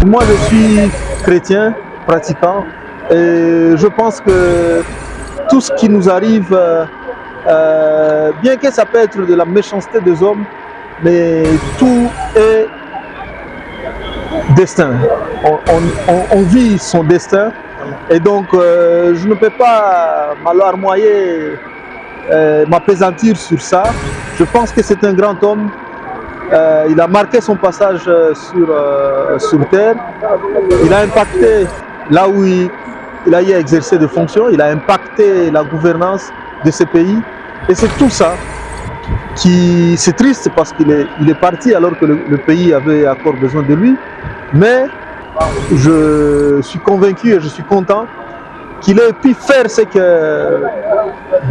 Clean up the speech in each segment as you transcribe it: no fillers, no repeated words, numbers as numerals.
Moi, je suis chrétien, pratiquant, et je pense que tout ce qui nous arrive, bien que ça peut être de la méchanceté des hommes, mais tout est destin. On vit son destin, et donc je ne peux pas m'alarmoyer, m'apaisantir sur ça. Je pense que c'est un grand homme. Il a marqué son passage sur Terre. Il a impacté là où il a eu à exercer des fonctions. Il a impacté la gouvernance de ce pays. Et c'est tout ça qui... C'est triste parce qu'il est parti alors que le pays avait encore besoin de lui. Mais je suis convaincu et je suis content qu'il ait pu faire ce que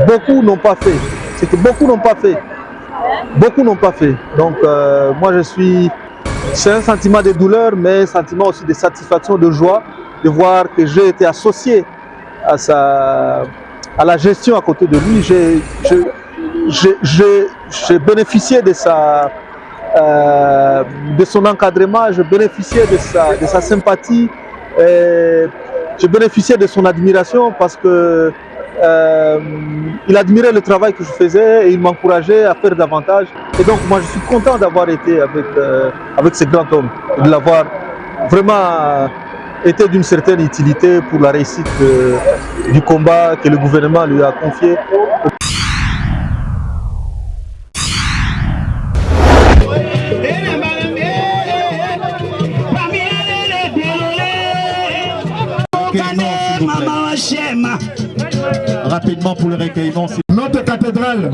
beaucoup n'ont pas fait. Ce que beaucoup n'ont pas fait. Beaucoup n'ont pas fait. Donc moi je suis... C'est un sentiment de douleur, mais un sentiment aussi de satisfaction, de joie, de voir que j'ai été associé à la gestion à côté de lui. J'ai bénéficié de son encadrement, j'ai bénéficié de sa sympathie, j'ai bénéficié de son admiration parce que il admirait le travail que je faisais et il m'encourageait à faire davantage. Et donc moi je suis content d'avoir été avec ce grand homme, de l'avoir vraiment été d'une certaine utilité pour la réussite du combat que le gouvernement lui a confié. Rapidement pour le recueillement. Notre cathédrale.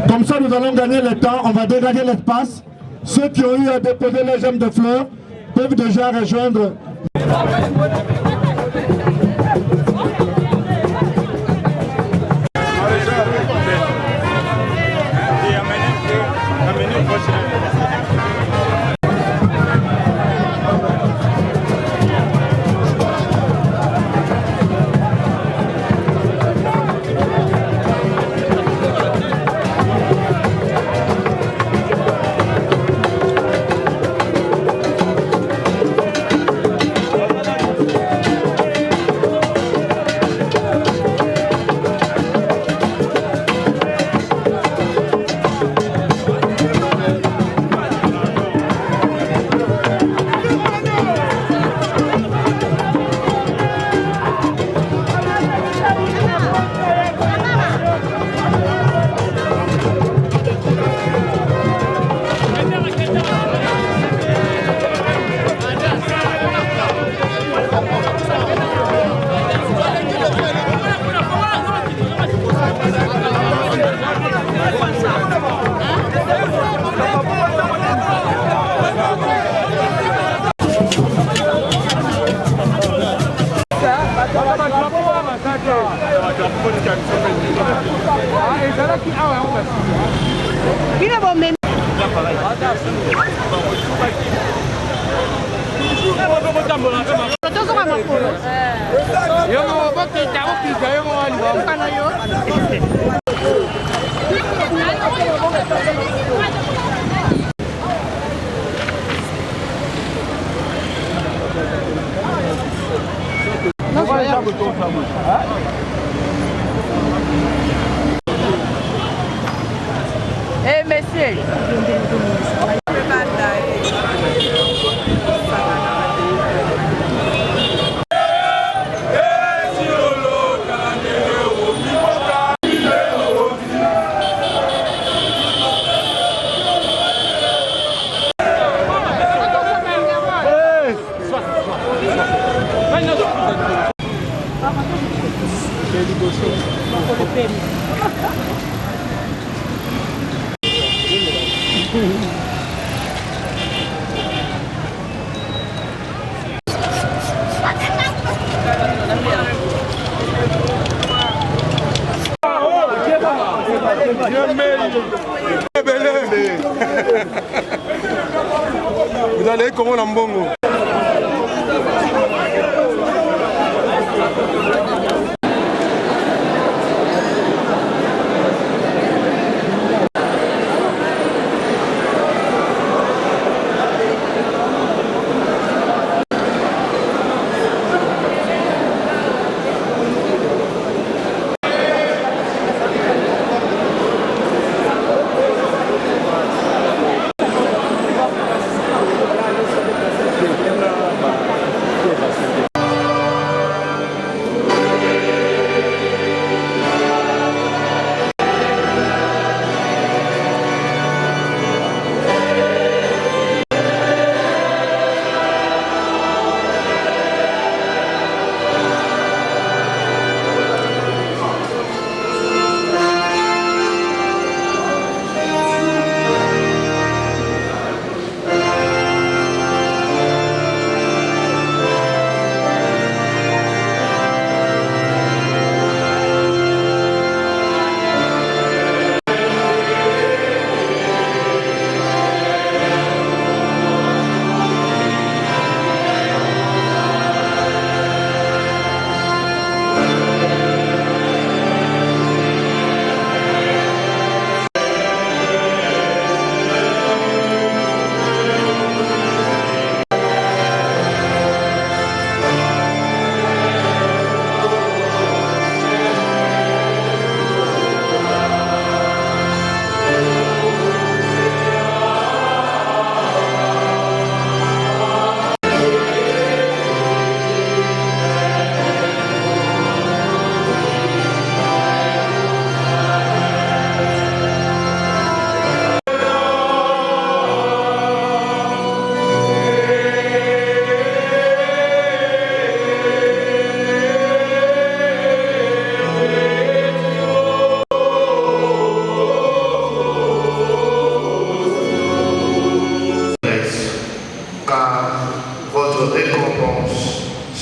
Comme ça, nous allons gagner le temps. On va dégager l'espace. Ceux qui ont eu à déposer les gemmes de fleurs peuvent déjà rejoindre. Eh, messieurs. Vous allez comment en bongo?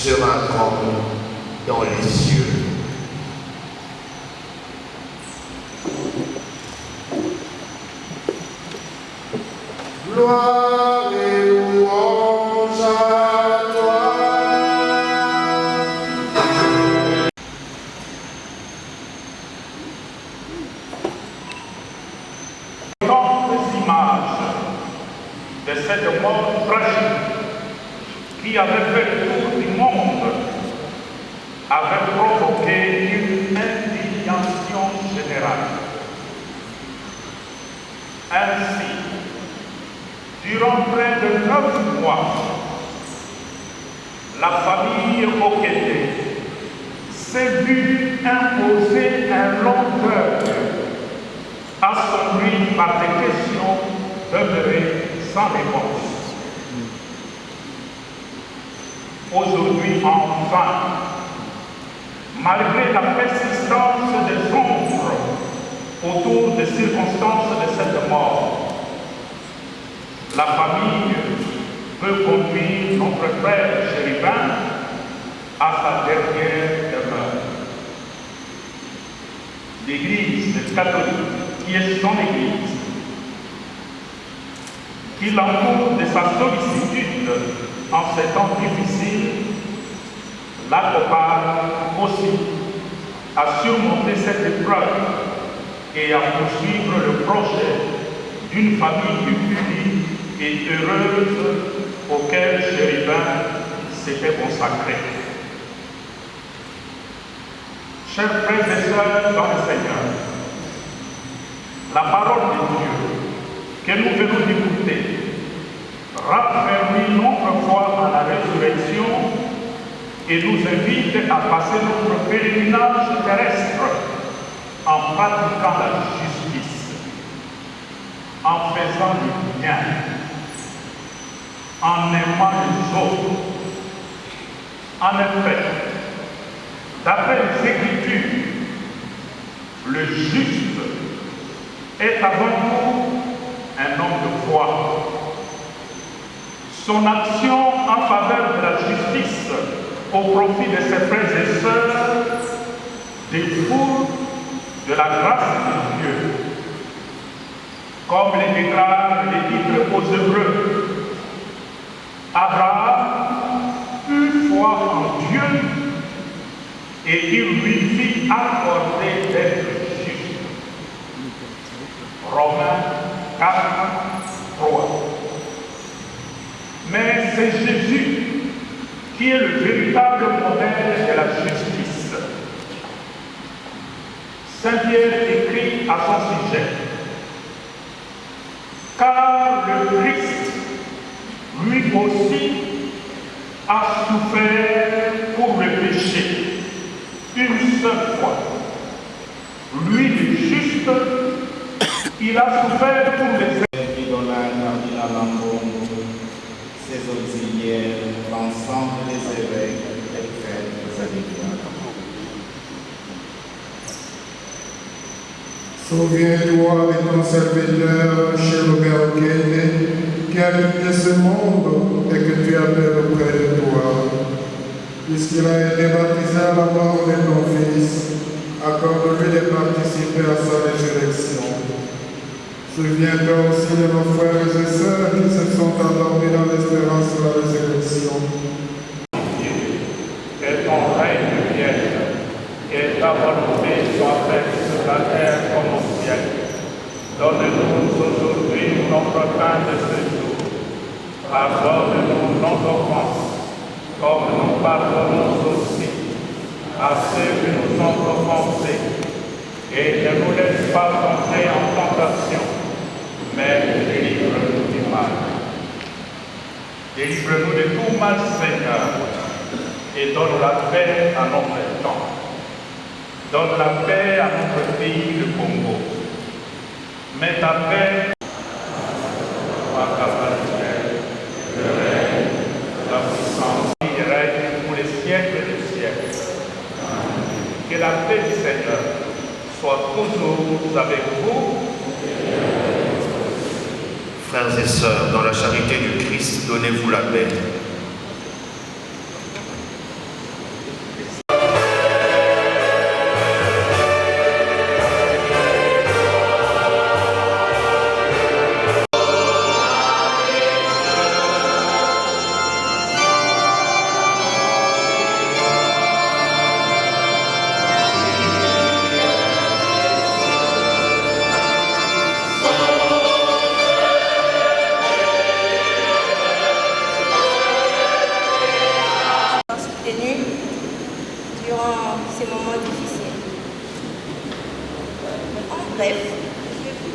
sera comme dans les cieux. Gloire et louange à toi. Grandes images de cette mort tragique qui avait fait le tour du monde avait provoqué une indignation générale. Ainsi, durant près de 9 mois, la famille Okété s'est vue imposer un long deuil, assombri par des questions demeurées sans réponse. Aujourd'hui, enfin, malgré la persistance des ombres autour des circonstances de cette mort, la famille peut conduire notre frère chérubin à sa dernière demeure. L'Église catholique, qui est son Église, qui l'entoure de sa sollicitude en ces temps difficiles, l'accompagne aussi à surmonter cette épreuve et à poursuivre le projet d'une famille unie et heureuse auquel Chérubin s'était consacré. Chers frères et sœurs dans le Seigneur, la parole de Dieu que nous venons d'écouter raffermit notre foi à la résurrection et nous invite à passer notre pèlerinage terrestre en pratiquant la justice, en faisant le bien, en aimant les autres. En effet, d'après les Écritures, le juste est avant tout un homme de foi. Son action en faveur de la justice au profit de ses frères et sœurs découle de la grâce de Dieu. Comme les déclare l'Épître aux Hébreux, Abraham eut foi en Dieu et il lui fit accorder d'être juste. Romains 4, 3. Mais c'est Jésus qui est le véritable modèle de la justice. Saint Pierre écrit à son sujet: car le Christ, lui aussi, a souffert pour le péché une seule fois. Lui, le juste, il a souffert pour les ses auxiliaires, l'ensemble des évêques, les prêtres et les diacres. Souviens-toi de ton serviteur, Chérubin Okété, qui a quitté ce monde et que tu appelles auprès de toi. Puisqu'il a été baptisé à la mort de ton Fils, accorde-lui de participer à sa résurrection. Souviens-toi aussi de nos frères et sœurs qui se sont endormis dans l'espérance de la résurrection. Que ton règne vienne, et ta volonté soit faite sur la terre comme au ciel. Donne-nous aujourd'hui notre pain de ce jour. Pardonne-nous nos offenses, comme nous pardonnons aussi à ceux qui nous ont offensés. Et ne nous laisse pas entrer en tentation, mais délivre-nous du mal. Délivre-nous de tout mal, Seigneur, et donne la paix à notre temps. Donne la paix à notre pays, le Congo. Mets ta paix à capacité, le règne, la puissance, qui règne pour les siècles des siècles. Que la paix du Seigneur soit toujours avec vous. Frères et sœurs, dans la charité du Christ, donnez-vous la paix.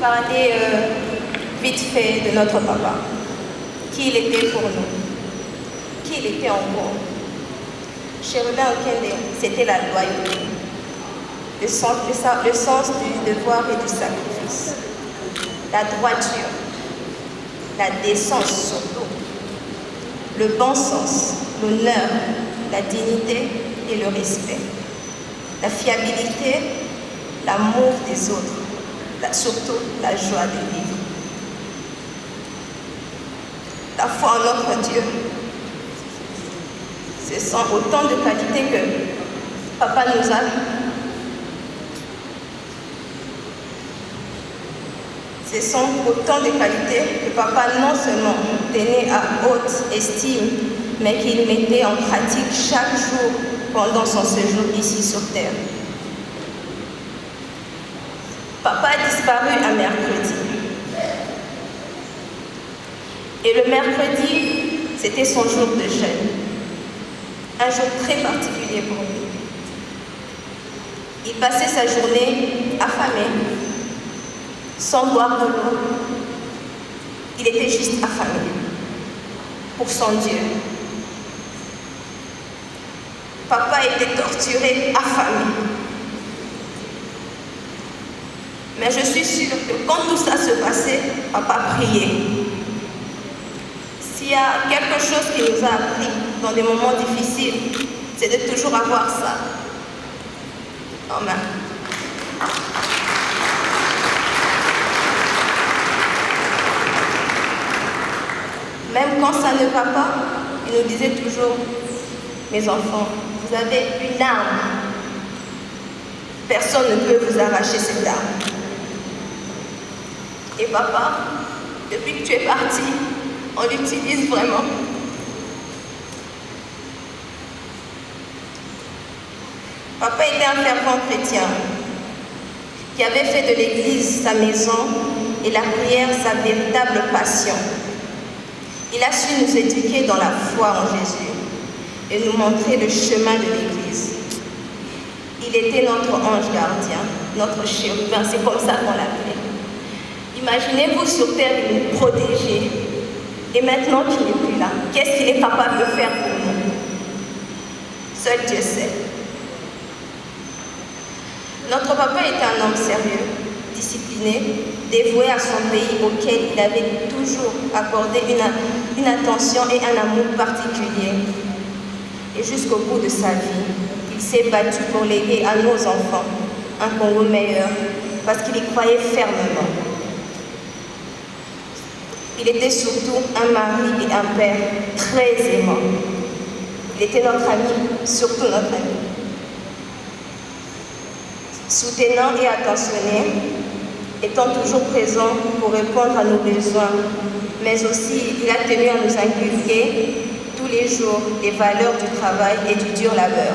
parler vite fait de notre papa. Qui il était pour nous. Qui il était en gros. Chérubin Okende, c'était la loyauté, le sens du devoir et du sacrifice, la droiture, la décence surtout, le bon sens, l'honneur, la dignité et le respect, la fiabilité, l'amour des autres, surtout la joie de vivre. La foi en notre Dieu, ce sont autant de qualités que papa nous a. Ce sont autant de qualités que papa non seulement tenait à haute estime, mais qu'il mettait en pratique chaque jour pendant son séjour ici sur terre. Papa a disparu un mercredi. Et le mercredi, c'était son jour de jeûne. Un jour très particulier pour lui. Il passait sa journée affamé, sans boire de l'eau. Il était juste affamé pour son Dieu. Papa était torturé, affamé. Mais je suis sûre que quand tout ça se passait, papa priait. S'il y a quelque chose qui nous a appris dans des moments difficiles, c'est de toujours avoir ça. Amen. Même quand ça ne va pas, il nous disait toujours, mes enfants, vous avez une arme. Personne ne peut vous arracher cette arme. Et papa, depuis que tu es parti, on l'utilise vraiment. Papa était un fervent chrétien qui avait fait de l'église sa maison et la prière sa véritable passion. Il a su nous éduquer dans la foi en Jésus et nous montrer le chemin de l'église. Il était notre ange gardien, notre chérubin, c'est comme ça qu'on l'appelait. Imaginez-vous sur terre, il nous protégeait. Et maintenant qu'il n'est plus là, qu'est-ce qu'il est capable de faire pour nous? Seul Dieu sait. Notre papa était un homme sérieux, discipliné, dévoué à son pays auquel il avait toujours accordé une attention et un amour particulier. Et jusqu'au bout de sa vie, il s'est battu pour léguer à nos enfants un Congo meilleur, parce qu'il y croyait fermement. Il était surtout un mari et un père très aimant. Il était notre ami, surtout notre ami. Soutenant et attentionné, étant toujours présent pour répondre à nos besoins, mais aussi il a tenu à nous inculquer tous les jours les valeurs du travail et du dur labeur,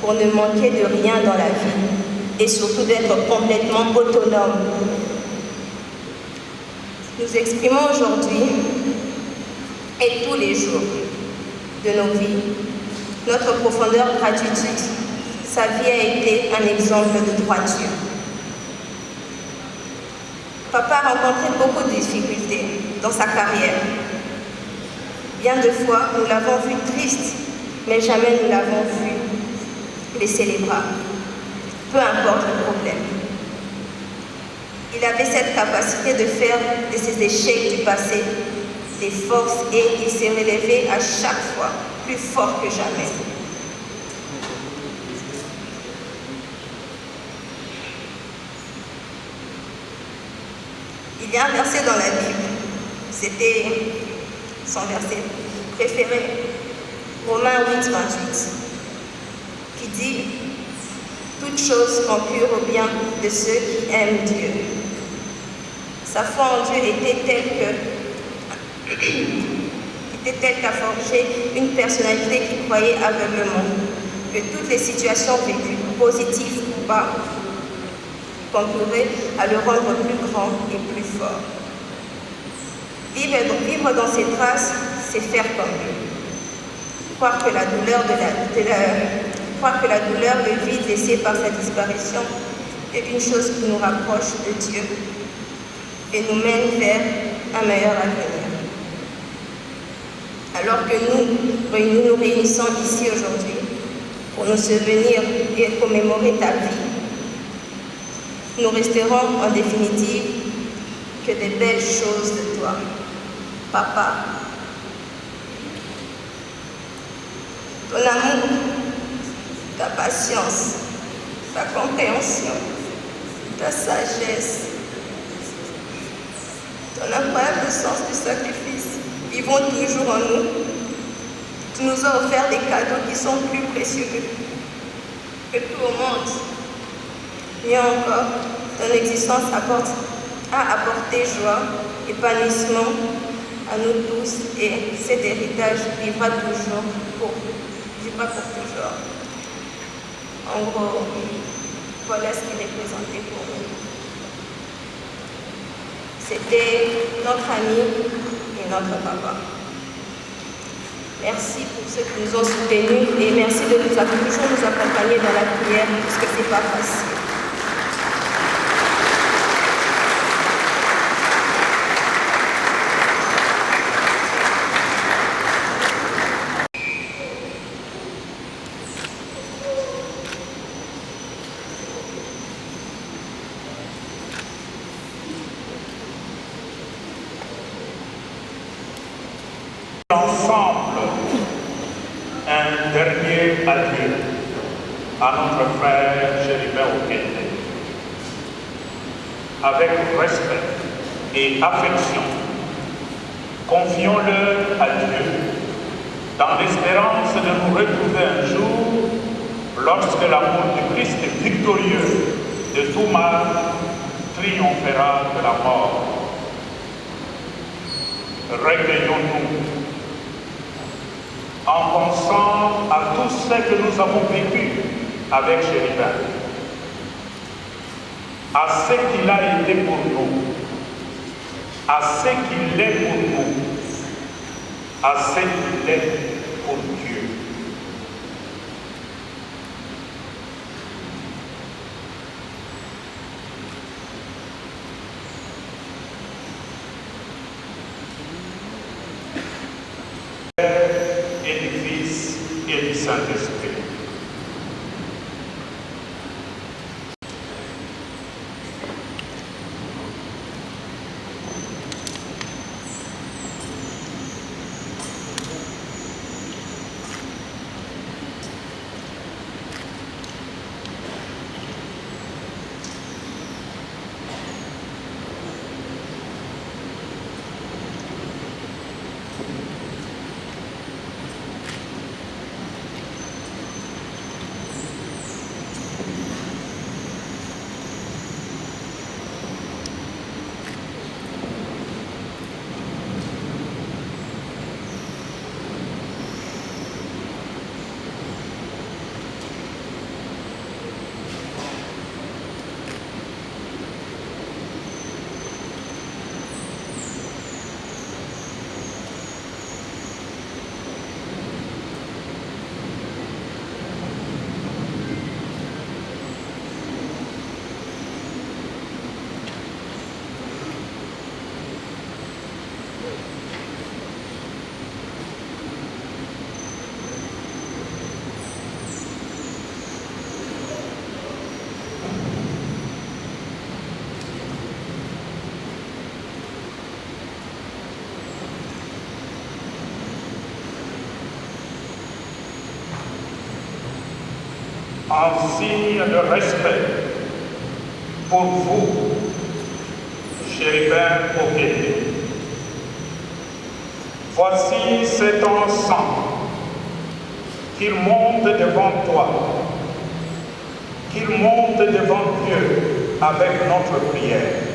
pour ne manquer de rien dans la vie et surtout d'être complètement autonome. Nous exprimons aujourd'hui et tous les jours de nos vies notre profondeur gratitude. Sa vie a été un exemple de droiture. Papa a rencontré beaucoup de difficultés dans sa carrière. Bien de fois, nous l'avons vu triste, mais jamais nous l'avons vu baisser les bras, peu importe le problème. Il avait cette capacité de faire de ses échecs du passé des forces et il s'est relevé à chaque fois plus fort que jamais. Il y a un verset dans la Bible, c'était son verset préféré, Romains 8, 28, qui dit « Toutes choses concurrent au bien de ceux qui aiment Dieu ». Sa foi en Dieu était telle qu'à forger une personnalité qui croyait aveuglément que toutes les situations vécues, positives ou pas, concouraient à le rendre plus grand et plus fort. Vivre dans ses traces, c'est faire comme lui. Croire que la douleur, le vide laissé par sa disparition est une chose qui nous rapproche de Dieu. et nous mène vers un meilleur avenir. Alors que nous nous réunissons ici aujourd'hui pour nous souvenir et commémorer ta vie, nous resterons en définitive que des belles choses de toi, Papa. Ton amour, ta patience, ta compréhension, ta sagesse, ton incroyable sens du sacrifice vivons toujours en nous. Tu nous as offert des cadeaux qui sont plus précieux que tout au monde. Mieux encore, ton existence a apporté joie, épanouissement à nous tous et cet héritage vivra pour toujours. En gros, voilà ce qu'il représentait pour nous. C'était notre ami et notre papa. Merci pour ceux qui nous ont soutenus et merci de toujours nous accompagner dans la prière puisque ce n'est pas facile. Ensemble, un dernier adieu à notre frère Chéribin Okende. Avec respect et affection, confions-le à Dieu, dans l'espérance de nous retrouver un jour lorsque l'amour du Christ victorieux de tout mal triomphera de la mort. Recueillons-nous en pensant à tout ce que nous avons vécu avec Chéribin, à ce qu'il a été pour nous, à ce qu'il est pour nous, à ce qu'il est pour Dieu. Et du Fils et du Saint-Esprit. En signe de respect pour vous, Chéribin Okende, voici cet ensemble qu'il monte devant toi, qu'il monte devant Dieu avec notre prière.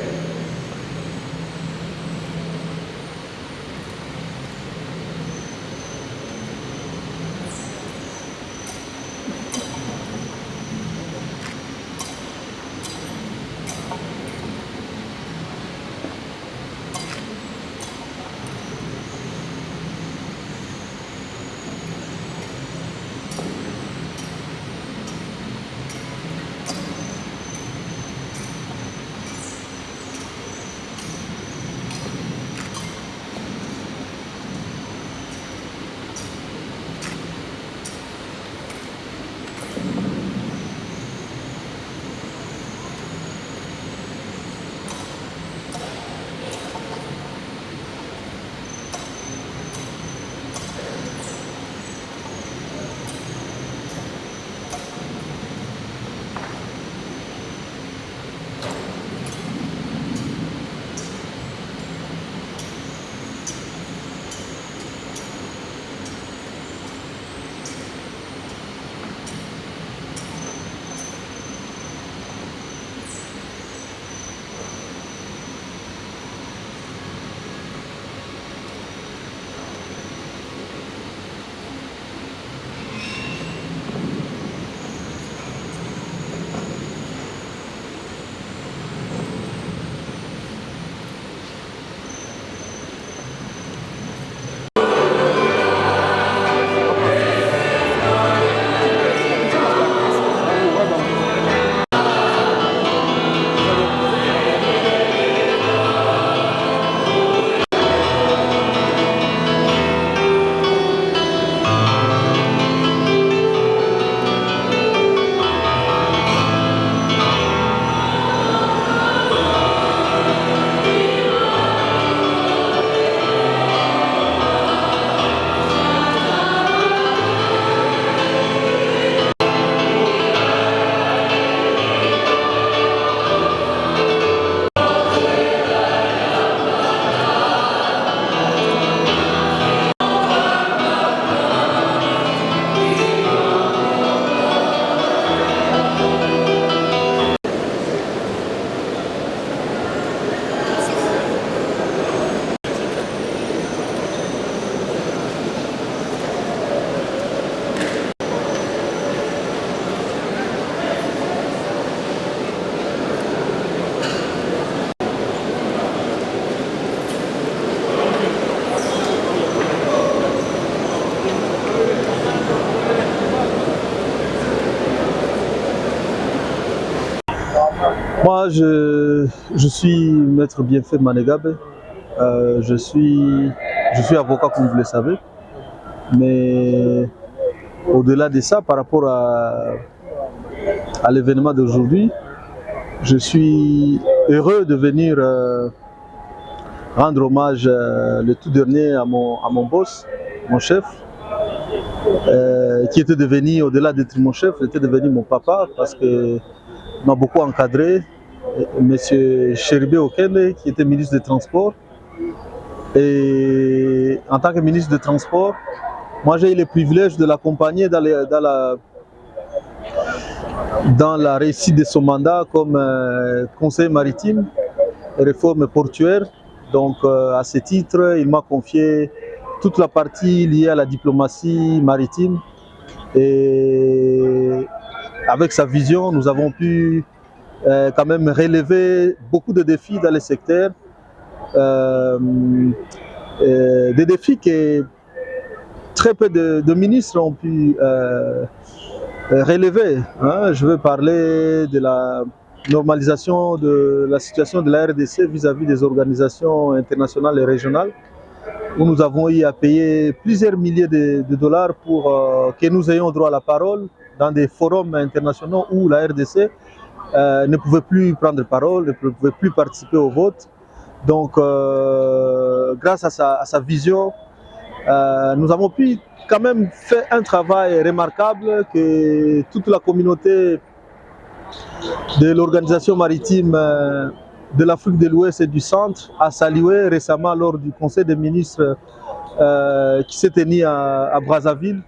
Moi, je suis Maître Bienfait Manégabe. Je suis avocat, comme vous le savez. Mais au-delà de ça, par rapport à l'événement d'aujourd'hui, je suis heureux de venir rendre hommage le tout dernier à mon boss, mon chef, qui était devenu, au-delà d'être mon chef, était devenu mon papa parce qu'il m'a beaucoup encadré. M. Cheribé Okende, qui était ministre des Transports. Et en tant que ministre des Transports, moi j'ai eu le privilège de l'accompagner dans la réussite de son mandat comme conseiller maritime et réforme portuaire. Donc à ce titre, il m'a confié toute la partie liée à la diplomatie maritime. Et avec sa vision, nous avons pu quand même relever beaucoup de défis dans les secteurs. Des défis que très peu de ministres ont pu relever. Je veux parler de la normalisation de la situation de la RDC vis-à-vis des organisations internationales et régionales, où nous avons eu à payer plusieurs milliers de dollars pour que nous ayons droit à la parole dans des forums internationaux où la RDC ne pouvait plus prendre parole, ne pouvait plus participer au vote. Donc, grâce à sa vision, nous avons pu quand même faire un travail remarquable que toute la communauté de l'organisation maritime de l'Afrique de l'Ouest et du Centre a salué récemment lors du Conseil des ministres qui s'est tenu à Brazzaville.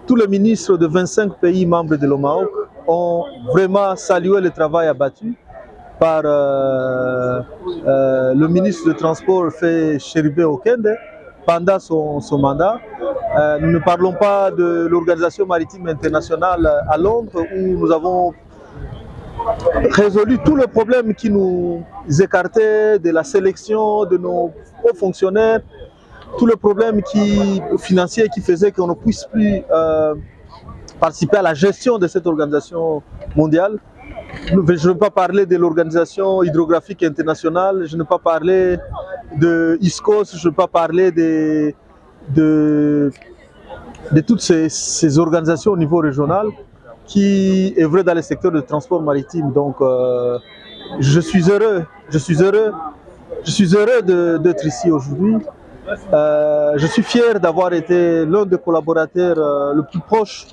Tous les ministres de 25 pays membres de l'OMAOC ont vraiment salué le travail abattu par le ministre du Transport, Cheribé Okende, pendant son mandat. Nous ne parlons pas de l'Organisation maritime internationale à Londres, où nous avons résolu tous les problèmes qui nous écartaient de la sélection de nos hauts fonctionnaires, tous les problèmes financiers qui faisaient qu'on ne puisse plus participer à la gestion de cette organisation mondiale. Je ne veux pas parler de l'Organisation hydrographique internationale, je ne veux pas parler de ISCOS, je ne veux pas parler de toutes ces organisations au niveau régional qui œuvrent dans le secteur du transport maritime. Donc je suis heureux d'être ici aujourd'hui. Je suis fier d'avoir été l'un des collaborateurs le plus proche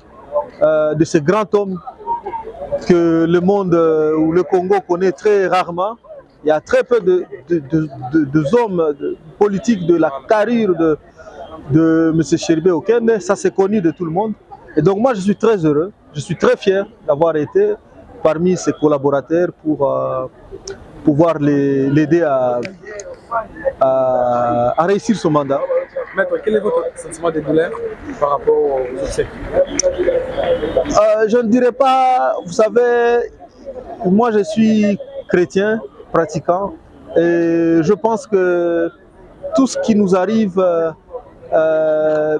de ce grand homme que le monde ou le Congo connaît très rarement. Il y a très peu de hommes politiques de la carrure de M. Cheribé Okende. Ça c'est connu de tout le monde. Et donc moi je suis très heureux, je suis très fier d'avoir été parmi ses collaborateurs pour pouvoir l'aider à réussir son mandat. Maître, quel est votre sentiment de douleur par rapport au succès? Je ne dirais pas, vous savez, moi je suis chrétien, pratiquant, et je pense que tout ce qui nous arrive,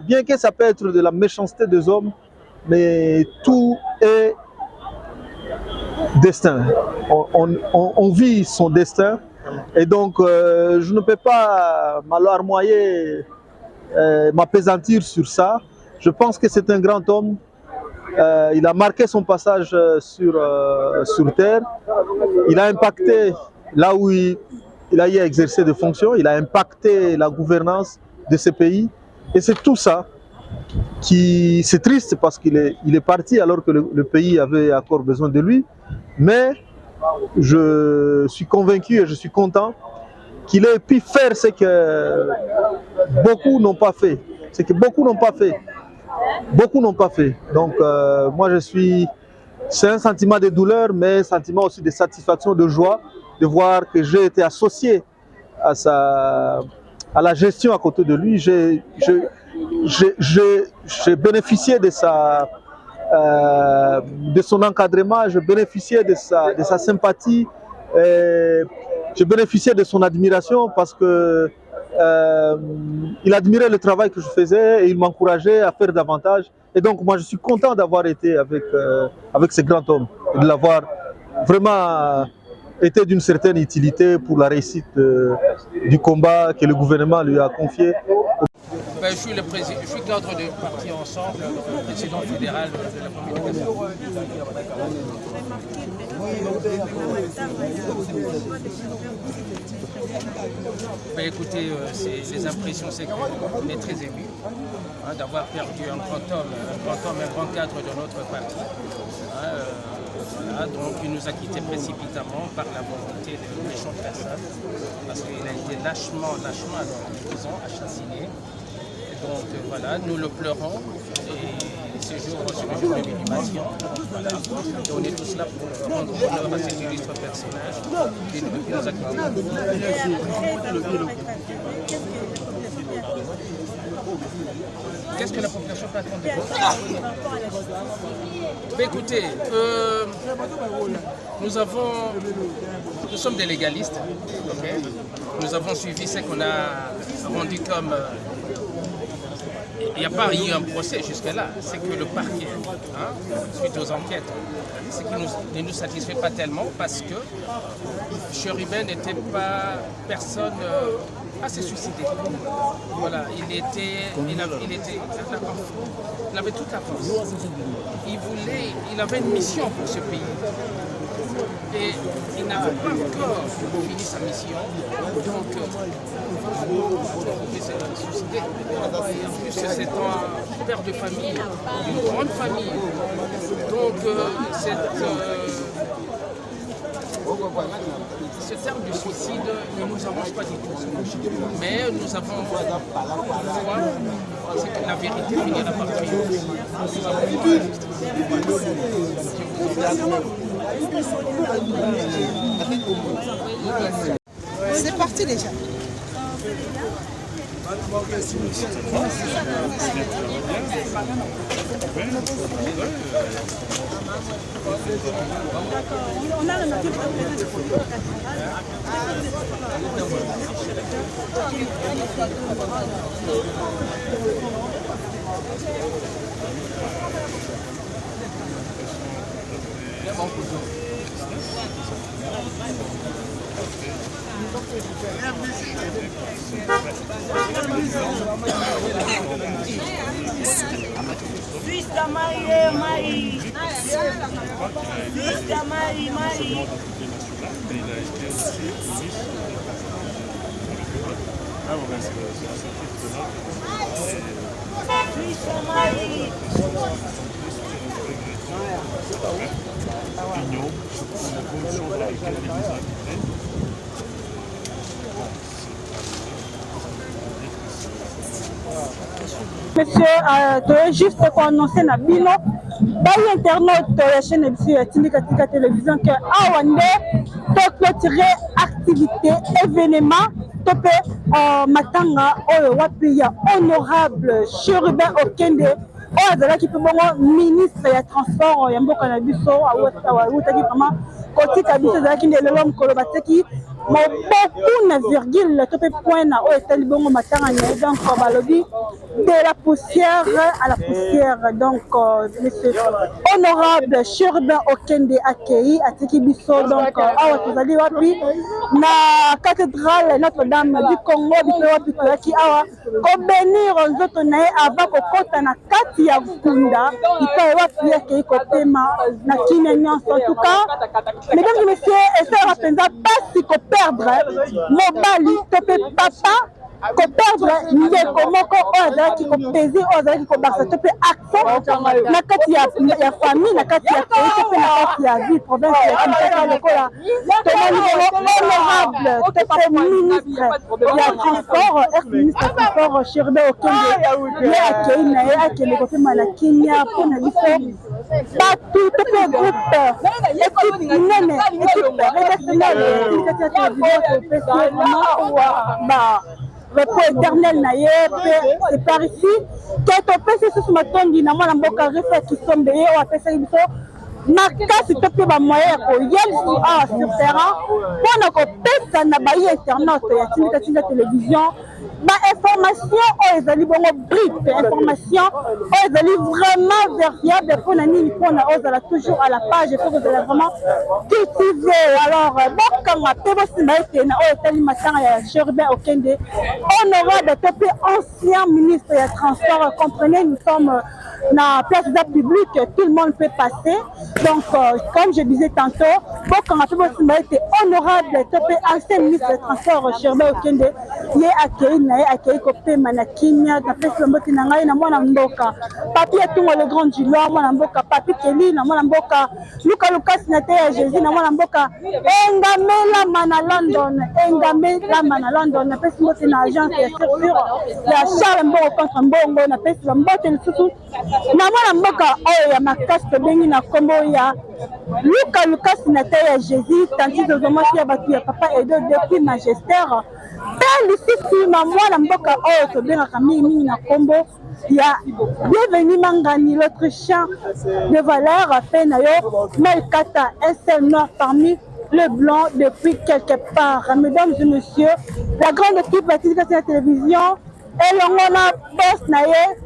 bien que ça peut être de la méchanceté des hommes, mais tout est destin. On vit son destin, et donc je ne peux pas m'alarmoyer, m'appesantir sur ça. Je pense que c'est un grand homme. Il a marqué son passage sur Terre. Il a impacté là où il a eu à exercer des fonctions. Il a impacté la gouvernance de ce pays. Et c'est tout ça qui... C'est triste parce qu'il est parti alors que le pays avait encore besoin de lui. Mais je suis convaincu et je suis content qu'il ait pu faire ce que beaucoup n'ont pas fait. Ce que beaucoup n'ont pas fait. Beaucoup n'ont pas fait. Donc moi je suis... C'est un sentiment de douleur, mais un sentiment aussi de satisfaction, de joie, de voir que j'ai été associé à la gestion à côté de lui. J'ai bénéficié de son encadrement, j'ai bénéficié de sa sympathie, j'ai bénéficié de son admiration parce que il admirait le travail que je faisais et il m'encourageait à faire davantage. Et donc moi je suis content d'avoir été avec ce grand homme et de l'avoir vraiment était d'une certaine utilité pour la réussite du combat que le gouvernement lui a confié. Ben, je suis cadre du parti Ensemble, le président fédéral de la communication. Ben, écoutez, les impressions, c'est qu'on est très ému d'avoir perdu un grand homme, un grand cadre de notre parti. Voilà, donc il nous a quittés précipitamment par la volonté de méchantes personnes, parce qu'il a été lâchement assassiné. Donc voilà, nous le pleurons et ce jour, c'est le jour de l'inhumation. Voilà. Et on est tous là pour rendre honneur à cet illustre personnage qui nous a quittés. Qu'est-ce que la population peut attendre de nous? Écoutez, nous sommes des légalistes. Okay? Nous avons suivi ce qu'on a rendu comme... Il n'y a pas eu un procès jusque-là, c'est que le parquet, suite aux enquêtes, ce qui ne nous satisfait pas tellement parce que Chérubin n'était pas personne à se suicider. Voilà, il avait toute la force. Il avait une mission pour ce pays. Et il n'avait pas encore fini sa mission, donc il pouvait se suicider. Et en plus, c'est un père de famille, d'une grande famille. Donc, ce terme de suicide ne nous arrange pas du tout. Mais nous avons foi, c'est que la vérité finira par triompher. C'est parti déjà. On a le motif de Fils d'Amaï, fils d'Amaï, Monsieur, tu es juste pour annoncer na bino, bayi internaute la chaîne de Tindika Télévision que Awande to clôturer activité événement topé matanga oyo wapi ya honorable Chérubin Okende oyo azalaki pe bongo ministre ya transport ya mboka na biso awutaki vraiment kotika biso ezalaki nde lelo mokolo bateki beaucoup na virgule to pe point na oyo etali bongo matanga na ye donc balobi de la poussière à la poussière. Donc monsieur honorable Chérubin Okende accueilli atiki biso donc awa tozali wapi na cathédrale Notre-Dame du Congo bipe wapi toyaki awa ko bénir nzoto na ye avant kokota na kati ya kunda ipe wapi akei kopema na kine nyonso. En tout cas mesdames et messieurs esalaka mpenza pasi koperdre mobali to pe papa koperdre ndeko moko oyo azalaki kopesi oyo azalaki kobakisa to mpe accent na kati ya famille na kati ya pays to mpe na kati ya vie province ya Kinshasa lokola tomoni bongo honorable to mpe ministre ya transport ex-ministre ya transport Chérubin Okende ye akei na ye akende kopema na kimia mpo na biso batu to mpe groupe équipe nene équipe rédactionnelle Tindika Télévision topesi repos éternel na ye c'est par ici que topesi susu matondi na mwana mboka refa kisombe ye oyo apesaki biso makasi to mpe bamoyen ya koya lisusu awa sur terrain mpona kopesa na bayi internaute ya Tindika Télévision information aux ali bongo brief information aux ali vraiment vérifiable pour nani pour na ozala toujours à la page et pour que vous allez vraiment cultiver alors bokanga pe bosimba ete na oyo tali matanga ya Cherubin Okende honorable topé ancien ministre des transports. Comprenez, nous sommes dans la place publique, tout le monde peut passer. Donc, comme je disais tantôt, quand on a été honorable, ancien ministre des Transports, Cherubin Okende, il est accueilli côté Manakimia, d'après le mot Tinanga, il y a mon amboka. Papi est tout le grand du Nord, mon amboka. Papi Kelly, mon amboka. Luka Sénateur Jésus, mon amboka. Engamela Mana London, Engamela Mana London, d'après le mot agence la Charles Mbongo contre Mbongo, d'après le mot le sous. Namona mboka oyo ya makasi tobengi na kombo ya Luka Sénateur Jésus tanti vraiment ya batu ya papa Edo depuis magistère pe lisusu na mwana mboka oyo tobengaka mingi na kombo ya Bienvenue Mangani, l'Autrichien de valeur fait na yo Melkata, un seul noir parmi le blanc depuis quelque part. Mesdames et messieurs, la grande équipe de la télévision et l'on a boss naye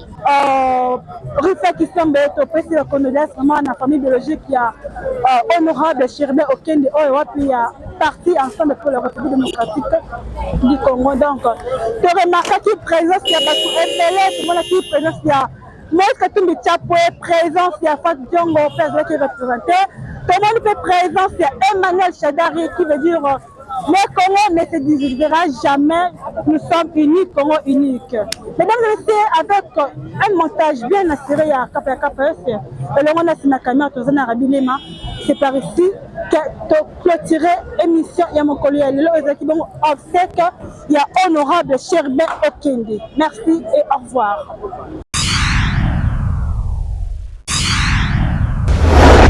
Rufai Kisombe topesi la condoléance vraiment na famille biologique ya honorable Cherubin Okende oyo wapi ya parti ensemble pour la République démocratique du Congo. Donc tu remarques qu'il présence ya batu ebele tout le monde qui présence ya Moïse Katumbi Tchapwe, présence ya Fat Diongo président qui est représenté, tout le monde peut présence ya Emmanuel Chadari qui veut dire le Congo ne se divisera jamais, nous sommes unis, Congo unique. Mesdames et messieurs, avec un montage bien assuré à KPS, et le monde a signé à Rabilema, c'est par ici que tu clôturer l'émission. Il y a mon collègue, il y a honorable Cherubin Okende. Merci et au revoir.